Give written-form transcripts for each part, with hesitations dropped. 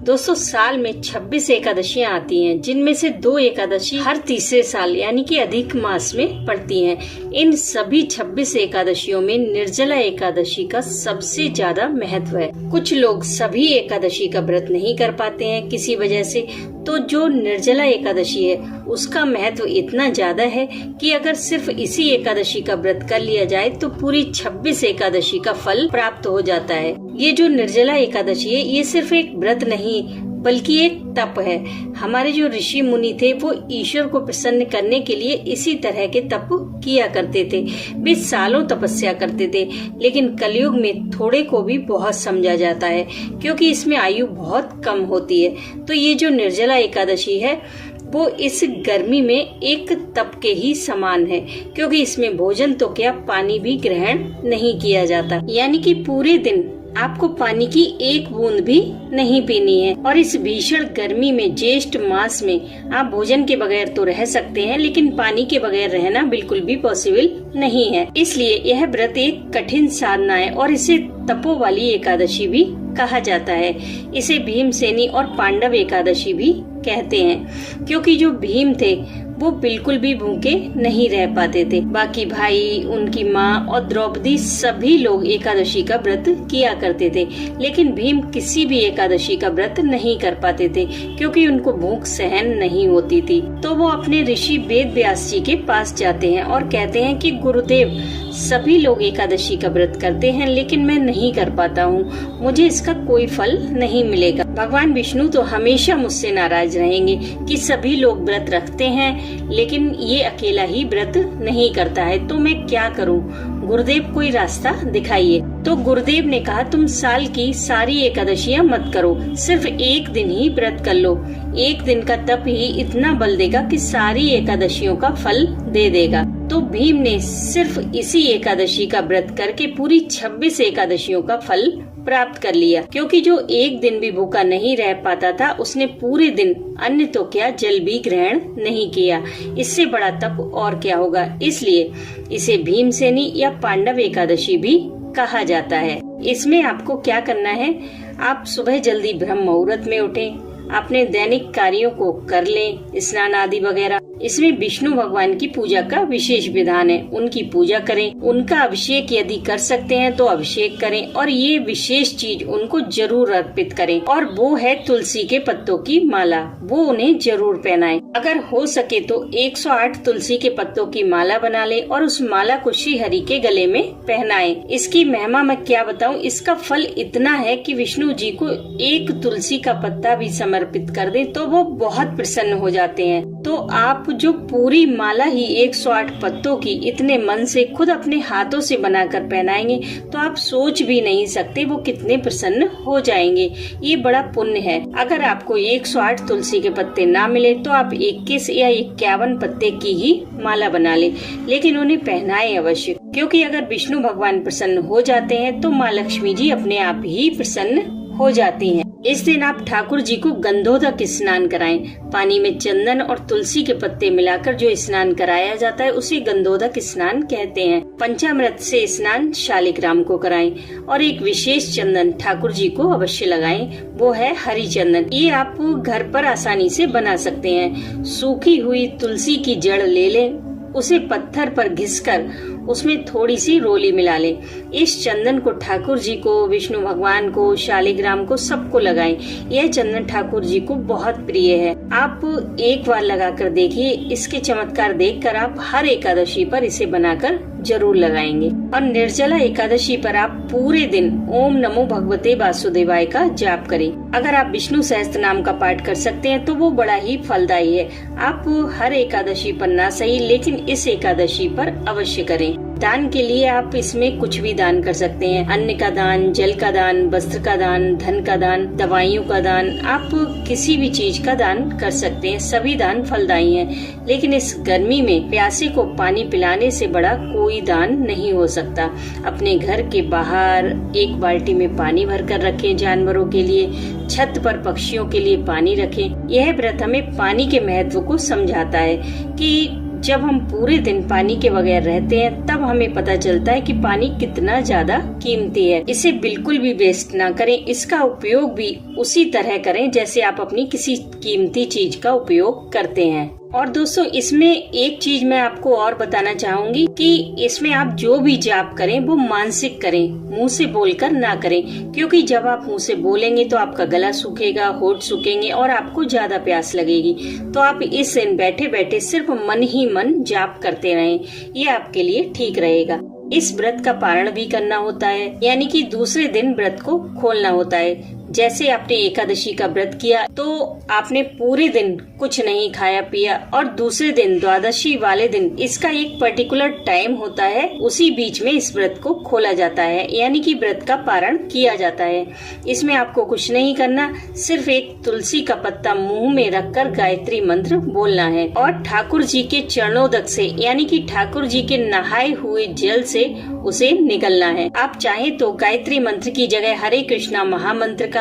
दोस्तों साल में 26 एकादशियां आती हैं, जिनमें से 2 एकादशी हर तीसरे साल यानी कि अधिक मास में पड़ती हैं। इन सभी 26 एकादशियों में निर्जला एकादशी का सबसे ज्यादा महत्व है। कुछ लोग सभी एकादशी का व्रत नहीं कर पाते हैं किसी वजह से, तो जो निर्जला एकादशी है उसका महत्व इतना ज्यादा है कि अगर सिर्फ इसी एकादशी का व्रत कर लिया जाए तो पूरी 26 एकादशी का फल प्राप्त हो जाता है। ये जो निर्जला एकादशी है ये सिर्फ एक व्रत नहीं बल्कि एक तप है। हमारे जो ऋषि मुनि थे वो ईश्वर को प्रसन्न करने के लिए इसी तरह के तप किया करते थे। वे सालों तपस्या करते थे, लेकिन कलयुग में थोड़े को भी बहुत समझा जाता है क्योंकि इसमें आयु बहुत कम होती है। तो ये जो निर्जला एकादशी है वो इस गर्मी में एक तप के ही समान है, क्योंकि इसमें भोजन तो क्या पानी भी ग्रहण नहीं किया जाता, यानी कि पूरे दिन आपको पानी की एक बूंद भी नहीं पीनी है। और इस भीषण गर्मी में ज्येष्ठ मास में आप भोजन के बगैर तो रह सकते हैं, लेकिन पानी के बगैर रहना बिल्कुल भी पॉसिबल नहीं है। इसलिए यह व्रत एक कठिन साधना है और इसे तपो वाली एकादशी भी कहा जाता है। इसे भीमसेनी और पांडव एकादशी भी कहते हैं, क्योंकि जो भीम थे वो बिल्कुल भी भूखे नहीं रह पाते थे। बाकी भाई, उनकी माँ और द्रौपदी सभी लोग एकादशी का व्रत किया करते थे, लेकिन भीम किसी भी एकादशी का व्रत नहीं कर पाते थे क्योंकि उनको भूख सहन नहीं होती थी। तो वो अपने ऋषि वेद व्यास जी के पास जाते हैं और कहते हैं कि गुरुदेव, सभी लोग एकादशी का व्रत करते हैं लेकिन मैं नहीं कर पाता हूँ, मुझे इसका कोई फल नहीं मिलेगा। भगवान विष्णु तो हमेशा मुझसे नाराज रहेंगे कि सभी लोग व्रत रखते हैं लेकिन ये अकेला ही व्रत नहीं करता है, तो मैं क्या करूँ? गुरुदेव कोई रास्ता दिखाइए। तो गुरुदेव ने कहा, तुम साल की सारी एकादशियां मत करो, सिर्फ एक दिन ही व्रत कर लो। एक दिन का तप ही इतना बल देगा कि सारी एकादशियों का फल दे देगा। तो भीम ने सिर्फ इसी एकादशी का व्रत करके पूरी 26 एकादशियों का फल प्राप्त कर लिया, क्योंकि जो एक दिन भी भूखा नहीं रह पाता था उसने पूरे दिन अन्न तो क्या जल भी ग्रहण नहीं किया। इससे बड़ा तप और क्या होगा। इसलिए इसे भीमसेनी या पांडव एकादशी भी कहा जाता है। इसमें आपको क्या करना है, आप सुबह जल्दी ब्रह्म मुहूर्त में उठें, अपने दैनिक कार्यों को कर लें, स्नान आदि वगैरह। इसमें विष्णु भगवान की पूजा का विशेष विधान है, उनकी पूजा करें, उनका अभिषेक यदि कर सकते हैं तो अभिषेक करें और ये विशेष चीज उनको जरूर अर्पित करें, और वो है तुलसी के पत्तों की माला, वो उन्हें जरूर पहनाएं। अगर हो सके तो 108 तुलसी के पत्तों की माला बना लें और उस माला को श्री हरि के गले में पहनाएं। इसकी महिमा मैं क्या बताऊं, इसका फल इतना है कि विष्णु जी को एक तुलसी का पत्ता भी समर्पित कर दें तो वो बहुत प्रसन्न हो जाते हैं। तो आप जो पूरी माला ही 108 पत्तों की इतने मन से खुद अपने हाथों से बनाकर पहनाएंगे तो आप सोच भी नहीं सकते वो कितने प्रसन्न हो जाएंगे। ये बड़ा पुण्य है। अगर आपको 108 तुलसी के पत्ते ना मिले तो आप 21 या 51 पत्ते की ही माला बना लें, लेकिन उन्हें पहनाएं अवश्य, क्योंकि अगर विष्णु भगवान प्रसन्न हो जाते हैं तो माँ लक्ष्मी जी अपने आप ही प्रसन्न हो जाती हैं। इस दिन आप ठाकुर जी को गंधोदक स्नान कराएं। पानी में चंदन और तुलसी के पत्ते मिलाकर जो स्नान कराया जाता है उसे गंधोदक स्नान कहते हैं। पंचामृत से स्नान शालिग्राम को कराएं और एक विशेष चंदन ठाकुर जी को अवश्य लगाएं, वो है हरी चंदन। ये आप घर पर आसानी से बना सकते हैं। सूखी हुई तुलसी की जड़ ले लें, उसे पत्थर पर घिसकर उसमें थोड़ी सी रोली मिला लें। इस चंदन को ठाकुर जी को, विष्णु भगवान को, शालिग्राम को, सबको लगाएं। यह चंदन ठाकुर जी को बहुत प्रिय है। आप एक बार लगाकर देखिए, इसके चमत्कार देखकर आप हर एकादशी पर इसे बनाकर जरूर लगाएंगे। और निर्जला एकादशी पर आप पूरे दिन ओम नमो भगवते वासुदेवाय का जाप करें। अगर आप विष्णु सहस्त्र नाम का पाठ कर सकते हैं तो वो बड़ा ही फलदायी है। आप हर एकादशी पर ना सही लेकिन इस एकादशी पर अवश्य करें। दान के लिए आप इसमें कुछ भी दान कर सकते हैं। अन्न का दान, जल का दान, वस्त्र का दान, धन का दान, दवाइयों का दान, आप किसी भी चीज का दान कर सकते हैं। सभी दान फलदायी हैं, लेकिन इस गर्मी में प्यासे को पानी पिलाने से बड़ा कोई दान नहीं हो सकता। अपने घर के बाहर एक बाल्टी में पानी भरकर रखें जानवरों के लिए, छत पर पक्षियों के लिए पानी रखें। यह व्रत हमें पानी के महत्व को समझाता है कि जब हम पूरे दिन पानी के बगैर रहते हैं तब हमें पता चलता है कि पानी कितना ज्यादा कीमती है। इसे बिल्कुल भी वेस्ट ना करें, इसका उपयोग भी उसी तरह करें जैसे आप अपनी किसी कीमती चीज का उपयोग करते हैं। और दोस्तों, इसमें एक चीज मैं आपको और बताना चाहूंगी कि इसमें आप जो भी जाप करें वो मानसिक करें, मुंह से बोलकर ना करें, क्योंकि जब आप मुंह से बोलेंगे तो आपका गला सूखेगा, होठ सूखेंगे और आपको ज्यादा प्यास लगेगी। तो आप इस दिन बैठे बैठे सिर्फ मन ही मन जाप करते रहें, ये आपके लिए ठीक रहेगा। इस व्रत का पारण भी करना होता है, यानी कि दूसरे दिन व्रत को खोलना होता है। जैसे आपने एकादशी का व्रत किया तो आपने पूरे दिन कुछ नहीं खाया पिया, और दूसरे दिन द्वादशी वाले दिन इसका एक पर्टिकुलर टाइम होता है, उसी बीच में इस व्रत को खोला जाता है, यानी कि व्रत का पारण किया जाता है। इसमें आपको कुछ नहीं करना, सिर्फ एक तुलसी का पत्ता मुंह में रखकर गायत्री मंत्र बोलना है और ठाकुर जी के चरणोदक से, यानी कि ठाकुर जी के नहाए हुए जल से उसे निगलना है। आप चाहे तो गायत्री मंत्र की जगह हरे कृष्णा महामंत्र का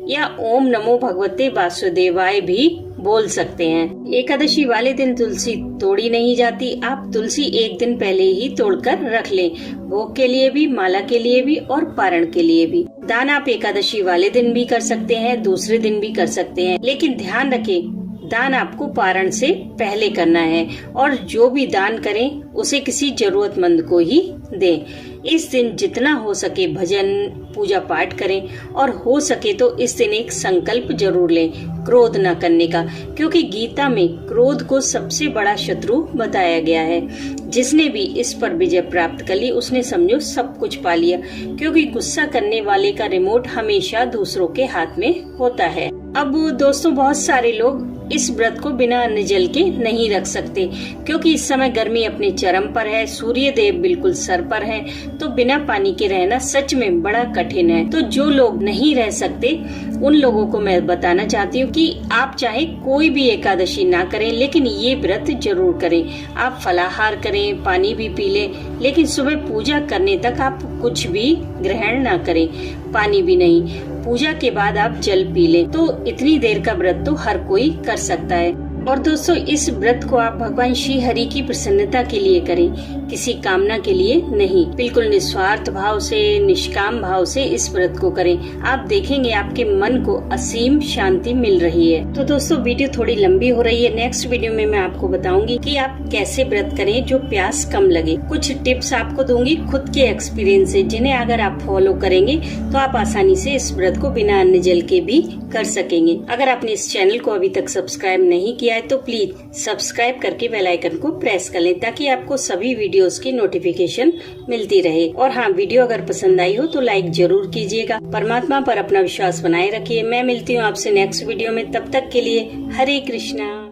या ओम नमो भगवते वासुदेवाय भी बोल सकते हैं। एकादशी वाले दिन तुलसी तोड़ी नहीं जाती, आप तुलसी एक दिन पहले ही तोड़कर रख लें, भोग के लिए भी, माला के लिए भी और पारण के लिए भी। दान आप एकादशी वाले दिन भी कर सकते हैं, दूसरे दिन भी कर सकते हैं, लेकिन ध्यान रखें दान आपको पारण से पहले करना है, और जो भी दान करें उसे किसी जरूरतमंद को ही दें। इस दिन जितना हो सके भजन पूजा पाठ करें, और हो सके तो इस दिन एक संकल्प जरूर लें क्रोध न करने का, क्योंकि गीता में क्रोध को सबसे बड़ा शत्रु बताया गया है। जिसने भी इस पर विजय प्राप्त कर ली उसने समझो सब कुछ पा लिया, क्योंकि गुस्सा करने वाले का रिमोट हमेशा दूसरों के हाथ में होता है। अब दोस्तों, बहुत सारे लोग इस व्रत को बिना अन्न जल के नहीं रख सकते, क्योंकि इस समय गर्मी अपने चरम पर है, सूर्य देव बिल्कुल सर पर है, तो बिना पानी के रहना सच में बड़ा कठिन है। तो जो लोग नहीं रह सकते उन लोगों को मैं बताना चाहती हूँ कि आप चाहे कोई भी एकादशी ना करें, लेकिन ये व्रत जरूर करें। आप फलाहार करें, पानी भी पी लें, लेकिन सुबह पूजा करने तक आप कुछ भी ग्रहण ना करें, पानी भी नहीं। पूजा के बाद आप जल पी लें। तो इतनी देर का व्रत तो हर कोई कर सकता है। और दोस्तों, इस व्रत को आप भगवान श्री हरि की प्रसन्नता के लिए करें, किसी कामना के लिए नहीं। बिल्कुल निस्वार्थ भाव से, निष्काम भाव से इस व्रत को करें। आप देखेंगे आपके मन को असीम शांति मिल रही है। तो दोस्तों, वीडियो थोड़ी लंबी हो रही है, नेक्स्ट वीडियो में मैं आपको बताऊंगी कि आप कैसे व्रत करें जो प्यास कम लगे। कुछ टिप्स आपको दूंगी खुद के एक्सपीरियंस से, जिन्हें अगर आप फॉलो करेंगे तो आप आसानी से इस व्रत को बिना अन्न जल के भी कर सकेंगे। अगर आपने इस चैनल को अभी तक सब्सक्राइब नहीं किया है तो प्लीज सब्सक्राइब करके बेल आइकन को प्रेस कर लें, ताकि आपको सभी वीडियोस की नोटिफिकेशन मिलती रहे। और हाँ, वीडियो अगर पसंद आई हो तो लाइक जरूर कीजिएगा। परमात्मा पर अपना विश्वास बनाए रखिए। मैं मिलती हूँ आपसे नेक्स्ट वीडियो में, तब तक के लिए हरे कृष्णा।